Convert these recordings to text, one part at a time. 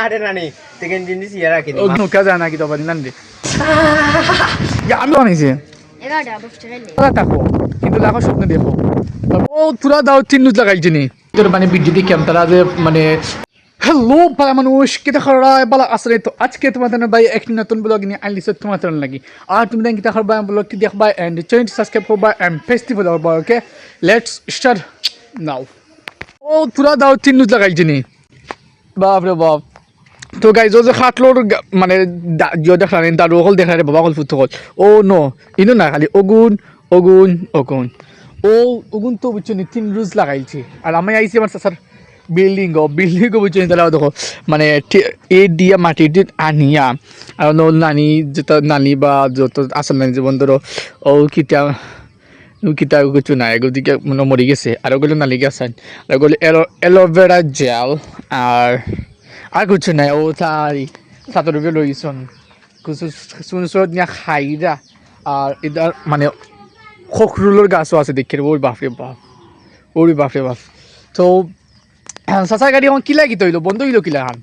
আরে নানি সেকেন্ড জিনিস ইয়ারা কি ও নুকা জানা কি তো পারি নানি ইয়া আমি বানাইছি এগারোটা দশটা গেলে দেখো কিন্তু দেখো স্বপ্ন দেখো ও পুরা দাও তিন নুজ লাগাইছি নি তোর মানে বিদ্যুৎ ক্যাম্পটা যে মানে হ্যালো বালা মানুষ কেটে খরা বালা আসলে তো আজকে তোমাদের ভাই এক নতুন ব্লগ নিয়ে আনলিছে তোমাদের লাগি আর তুমি দেখি তাহলে ভাই ব্লগটি দেখবা এন্ড চ্যানেল সাবস্ক্রাইব করবা এন্ড ফেস্টিভ্যাল করবা ওকে লেটস স্টার্ট নাও ও পুরা দাও তিন নুজ লাগাইছি নি বাপ রে বাপ তো গাইজ যে খাটলোর মানে জিও দেখালেন তার অকল দেখালে বাবা অকল ফুট ও নো ইনো না খালি অগুন অগুন অগুন ও অগুন তো বুঝছো নি তিন রুজ লাগাইছি আর আমি আইছি আমার স্যার বিল্ডিংও বুঝছো নি তাহলে দেখো মানে এ দিয়া মাটি আনিয়া আর নানি যেটা নানি বা যত আসল নানি জীবন ধরো ও কিতা কিছু নাই এগুলো মানে মরে গেছে আর ওগুলো নালি গেছেন আর ওগুলো অ্যালোভেরা জেল আর কিছু নাই ও তারি সাতর রুপে লইছন কিছু শুনছত নিয়ে খাইরা আর এটার মানে খখরুলোর গাছও আছে দেখে ওই বাপরে বাপ তো সাঁচার গাড়ি এখন কিলা কি তৈল বন্ধ হইল কিলা এখন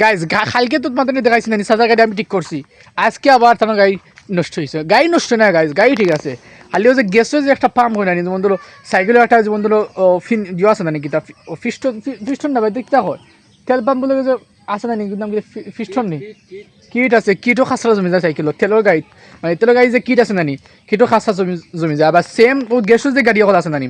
গাইজ কালকে তো তোমাদের দেখাইছি না সাঁচার গাড়ি আমি ঠিক করছি আজকে আবার তোমার গাড়ি নষ্ট হয়েছে গাড়ি নষ্ট না গাইজ গাড়ি ঠিক আছে খালিও যে গ্যাসের যে একটা পাম্প হয় না যেমন ধরো সাইকেলের একটা যেমন ধরো ইয়ে আছে না নাকি তা ফিস্টন না ভাই দেখতে হয় তেল পাম্প বলে যে আছে না নাকি নাম ফিস্টন নেই কিট আছে কিটও খাসরা জমি যায় সাইকেলত তেলের গাড়িত মানে তেলের গাড়ি যে কিট আছে নানি কিটও খাসরা জমি যায় আবার সেম গ্যাসের যে গাড়ি অকল আছে নানি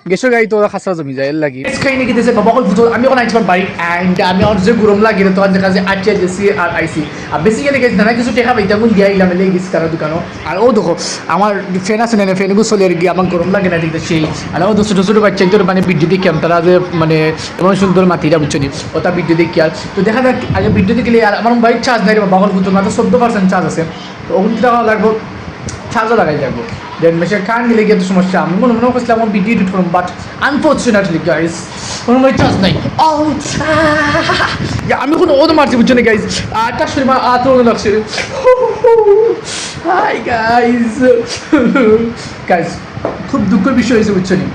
গ্যাসের গাড়ি তো খাসরা জমি যায় এর লাগি খাই নাকি দিয়েছে বাবা অকল ফুটবল আমি ওখানে আইছি বাড়ি অ্যান্ড আমি আমার যে গরম লাগে তো দেখা যায় আটিয়া গেছি আর আইসি আর বেসিক্যালি গেছি না কিছু টেকা পাইতা কোন দিয়ে আইলাম এলে গেছি তারা দোকানও আর ও দেখো আমার ফ্যান আছে না ফ্যানগুলো চলে আর গিয়ে আমার গরম লাগে না দেখতে সেই আর ও ছোটো ছোটো বাচ্চা তোর মানে বিদ্যুৎ ক্যাম্প তারা যে মানে এমন সুন্দর মাটিটা বুঝছো নি ওটা বিদ্যুৎ কি আর তো দেখা যাক আগে বিদ্যুৎ গেলে আর আমার বাইক চার্জ নাই বাবা অকল ফুটবল মাত্র 14% চার্জ আছে তো ওখান থেকে লাগবো চার্জও লাগাই যাবো দেন মেশিন কান গেলে গিয়ে তো সমস্যা আমি মনে করছিলাম আমার ভিডিও এডিট করুন বাট আনফর্চুনেটলি গাইজ কোনো ভাই চার্জ নাই আমি কোনো ওদ মারছি বুঝছো না গাইজ 8টার সময় আত লাগছে হাই গাইজ খুব দুঃখের বিষয় হয়েছে বুঝছো নি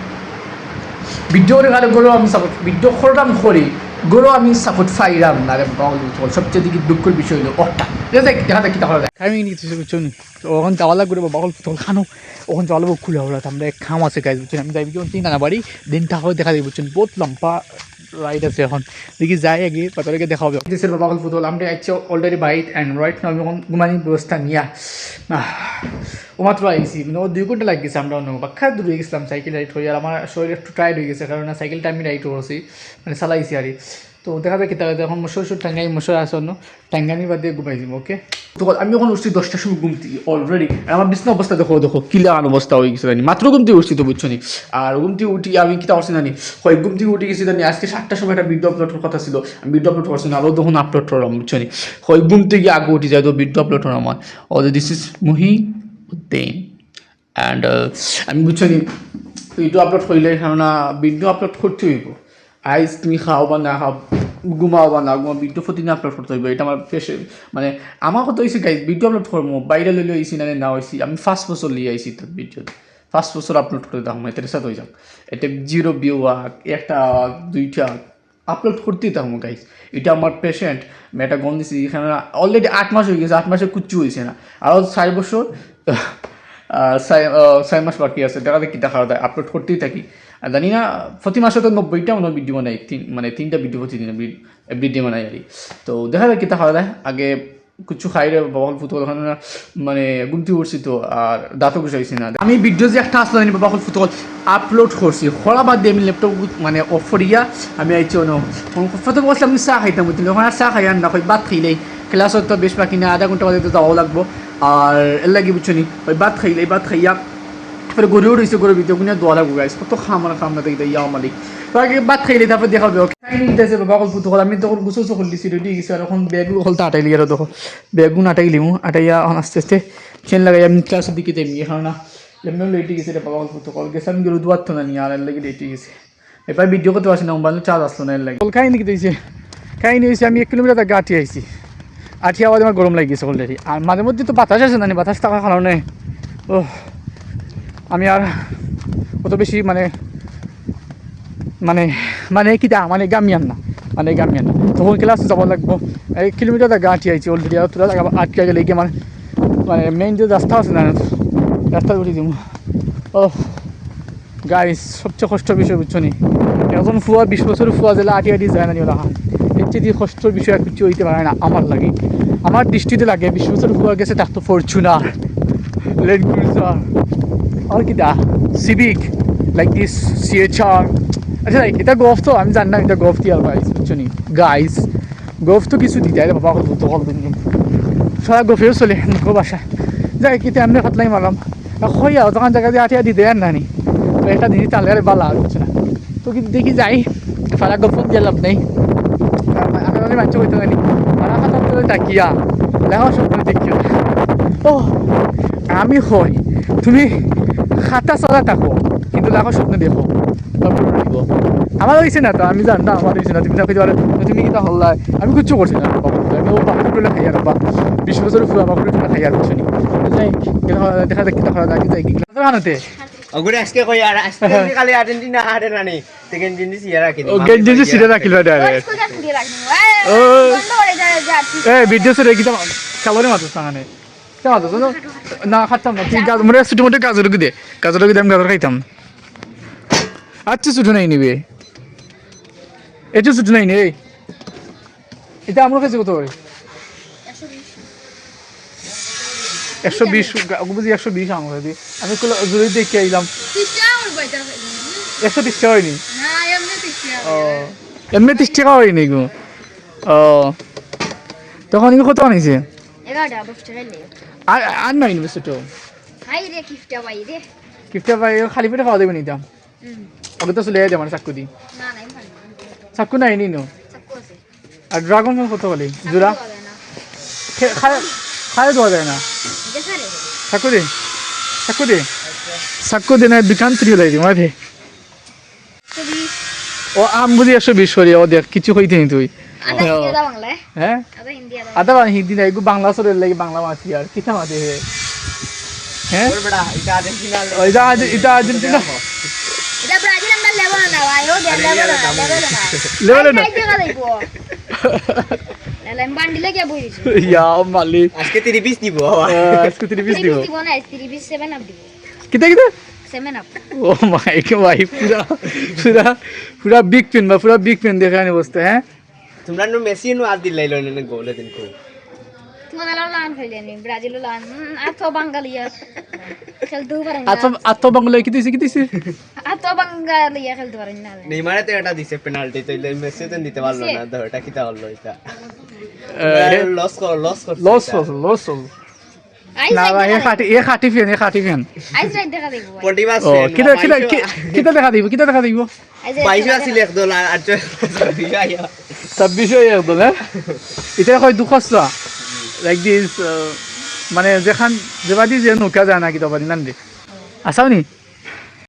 ভিডিওর কারণে গরু আমি সাপোর্ট ভিডিও করলাম করি গরু আমি সাপোর্ট ফাইলাম না রে সবচেয়ে দিকে দুঃখের বিষয় হলো ওটা দেখা দেখি তাহলে আমি নিতে বুঝছো নি তো ওখানে যাওয়া লাগবে বকল ফুটবল খানো ওখানে যাওয়া লাগবে খুলে হলো আমরা এক খাম আছে গাইজ বুঝছেন আমি যাই চিন্তা না বাড়ি দিন তাহলে দেখা যাবে বুঝছেন বহুত লম্বা রাইড আছে এখন দেখি যাই আগে পাতারকে দেখা হবে দেশের বকল ফুটবল আমরা আইছি অলরেডি বাইট অ্যান্ড রাইট না আমি এখন ঘুমানির ব্যবস্থা নিয়া ও মাত্র আইসি মানে ও 2 ঘন্টা লাগিয়েছে আমরা অন্য বাক্ষা দূরে গেছিলাম সাইকেল রাইড হয়ে আর আমার শরীর একটু টায়ার্ড হয়ে গেছে কারণ সাইকেলটা আমি রাইড করছি মানে চালাইছি আর তো দেখা যায় কি তাহলে এখন মশর টাঙ্গাই মশর আসন্ন টাঙ্গানি বাদ দিয়ে ঘুমাই দিব ওকে তো আমি এখন উঠছি 10টার সময় ঘুমতি অলরেডি আর আমার বিছনা অবস্থা দেখো কিলা অবস্থা হয়ে গেছে জানি মাত্র ঘুমতি উঠছি তো বুঝছো নি আর ঘুমতি উঠি আমি কিতা করছি জানি হয় ঘুমতি উঠে গেছি জানি আজকে 7টার সময় একটা ভিডিও আপলোডের কথা ছিল আমি ভিডিও আপলোড করছি না আরও তখন আপলোড করলাম বুঝছো নি হয় ঘুমতে গিয়ে আগে উঠে যায় তো ভিডিও আপলোড করা আমার দিস ইজ মুহিউদ্দিন অ্যান্ড আমি বুঝছো নি ভিডিও আপলোড করলে কেননা ভিডিও আপলোড করতে হইব আইস তুমি খাও বা না খাও ঘুমাও বা না ঘুমাও ভিডিও প্রতিদিন আপলোড করতে হইব এটা আমার পেশে মানে আমার কথা হয়েছে গাইজ ভিডিও আপলোড করবো বাইরে লইলে হয়েছি না না হয়েছি আমি 1st বছর লিয়ে আইছি তো ভিডিও 1st বছর আপলোড করে দাম এটার সাথে হয়ে যাক এটা 0 ভিউ আক 1টা 2টা আপলোড করতেই থাকবো গাইজ এটা আমার পেশেন্ট আমি একটা গন দিছি এখানে অলরেডি 8 মাস হয়ে গেছে 8 মাসে কিচ্ছু হয়েছে না আরও 4 বছর 6 মাস বাকি আছে দেখা দেখি দেখা যায় আপলোড করতেই থাকি আর জানি না প্রতি মাসে তো 90টা মনে ভিডিও বানাই মানে 3টা ভিডিও প্রতিদিন এভরিডে বানাই আর তো দেখা যায় কি দেখা যায় আগে কিছু খাই রে বকল ফুটবল ওখানে মানে গুমতি উঠছি তো আর দাঁতও গুছাইছি না আমি ভিডিও যে একটা আসলে জানি বকল ফুটবল আপলোড করছি খরা বাদ দিয়ে আমি ল্যাপটপ মানে অফ করিয়া আমি আইছি প্রথম বলছিলাম আমি চা খাইতাম বুঝলি ওখানে চা খাই আর না হয় ভাত খাইলেই ক্লাসত তো বেশ বাকি না আধা ঘন্টা বাদে তো যাওয়াও লাগবো আর এর লাগে বুঝছো নি ওই ভাত খাইয়া তারপরে গরুও রয়েছে গরুর ভিতরে ওখানে দোয়া লাগবো গাইছে কত খামার খামনা দেখতে ইয়া মালিক তো আগে ভাত খাইলে তারপরে দেখা হবে খাই নিতেছে বাবা ফুটবল আমি তখন গুছো চকল দিছি রেডি গেছি আর এখন ব্যাগু হলতে আটাইলি আর দেখো ব্যাগুন আটাইলিমু আটাইয়া আস্তে আস্তে চেন লাগাই আমি ক্লাসের দিকে যাই এখন না এমনি লেটে গেছে রে বাবা ফুটবল গেছে আমি গরু দুয়ার তো না নিয়ে আর এর লাগে লেটে গেছে এবার ভিডিও করতে পারছি না মোবাইলে চার্জ আসলো না এর লাগে খাই নিয়ে দিয়েছে খাই নিয়েছি আমি 1 কিলোমিটার আগে আটি আইছি আটি আওয়াজ আমার গরম লাগিয়েছে অলরেডি আর মাঝে মধ্যে তো বাতাস আছে না বাতাস থাকার কারণে ও আমি আর অত বেশি মানে মানে মানে কি মানে গামিয়ান না তখন ক্লাস যাব লাগবো 1 কিলোমিটার গাঁটি আইছি অলরেডি আর তোরা লাগা আটকে গেলে কি মানে মেইন যে রাস্তা আছে না রাস্তা উঠে দিব ও গাইস সবচেয়ে কষ্টের বিষয় বুঝছো নি এখন ফুয়া 20 বছরের ফুয়া জেলা আটি আটি যায় না নিও রাখা এর চেয়ে কষ্টের বিষয় আর কিছু হইতে পারে না আমার লাগে আমার দৃষ্টিতে লাগে 20 বছরের ফুয়া গেছে তার তো ফরচুনার ল্যান্ড ক্রুজার আর কি দা সিভিক লাইক দিস সিএচআর আচ্ছা এটা গল্ফ তো আমি জানি না এটা গল্ফ কি আর গাইস বুঝছো নি গাইস গল্ফ তো কিছু দিতে হয় বাবা তো কল দিন সারা গল্ফেও চলে মুখো বাসা যাই কিতে আমি ফাতলাই মারলাম হইয়া তখন জায়গা দিয়ে আটিয়া দিতে আর নানি একটা দিনই তাহলে আর বালা হচ্ছে না তো কিন্তু দেখি যাই ফারা গল্ফ দিয়ে লাভ নেই আপনাদের বাচ্চা হইতে পারি ফারা খাতা করে তাকিয়া লেখা স্বপ্ন দেখিও ও আমি হই তুমি খাতা চলা থাকো কিন্তু লেখা স্বপ্ন দেখো আমার হয়েছে না তো আমি জানতাম আমার হয়েছে না তুমি তাকে তুমি কিনা হল্লাই আমি কিচ্ছু করছি না আমি ও বাপু টোলে খাইয়া রাখবা 20 বছরের ফুল বাপু টোলে খাইয়া রাখছি যাই দেখা দেখি দেখা আগে যাই কি ক্লাস হানাতে ওগুলো আজকে কই আর আজকে কালি আর্জেন্টিনা হারে রানি সেকেন্ড দিন সিয়া রাখি ও গেঞ্জি যে সিরা রাখিল ডাইরেক্ট ও এই ভিডিও সরে কি তোমার খেলোরে মাত্র সামনে কেমন তো না খাতাম না ঠিক গাছ মরে ছোট মোটো গাজর কি দে আমি গাজর খাইতাম আচ্ছা ছোট নাই নিবে এটা ছোট নাই নেই এটা আমরা কাছে কত করে 120 বুঝি 120 আঙুল দি আমি জুড়ে দেখে আইলাম 130 টাকা হয়নি ও এমনি 30 টাকা হয়নি গো ও তখন ইনি কত আনিছে আর নাই নিবে ছোট কিফটা ভাই খালি পেটে খাওয়া দেবে নিতাম ওকে তো চলে যাবে মানে চাকু দি চাকু নাই নি নো আর ড্রাগন ফল কত বলে জোড়া খায় দেওয়া যায় না চাকু দে না দোকান তুই লাই দিই মাঝে ও আম বুঝি 120 সরি ও দেখ কিছু হইতে নি তুই হ্যাঁ আদা হিন্দি না এগু বাংলা সরে লাগে বাংলা মাছি আর কিতা মাঝে হ্যাঁ বড়া এটা আর্জেন্টিনা এটা আর্জেন্টিনা এটা ব্রাজিল আমরা লেবো না ভাই ও লেবো না লেম বান্ডিলে কে বইছি ইয়া মালি আজকে 30 দিব আজকে 30 দিব দিব না 37 আপ দিব কিতা 7 আপ ও মাই গড ভাই পুরা বিগ পেন দেখানি বসতে হ্যাঁ তোমরা নো মেসি নো আদ দিলাইলো না গোল দিন কো তোমাদের লান ফেলেনি ব্রাজিল লান আতো বাঙালিয়া খেলতে পারে না আতো বাংলা কি দিছে আতো বাঙালিয়া খেলতে পারে না নেইমারে তো এটা দিছে পেনাল্টি তো মেসি তো দিতে পারলো না তো এটা কিতা হলো এটা লস না ভাই এ খাটি ফেন আইজ রাইট দেখা দেখব পল্টিমাস ও কিতা দেখা দিব পয়সা আছিল $1 আর 26 একদম হ্যাঁ এটা কয় দুখসরা লাইক দিস মানে যেখান যেবাদি যে নৌকা যায় না কি তো পারি নান দে আসাও নি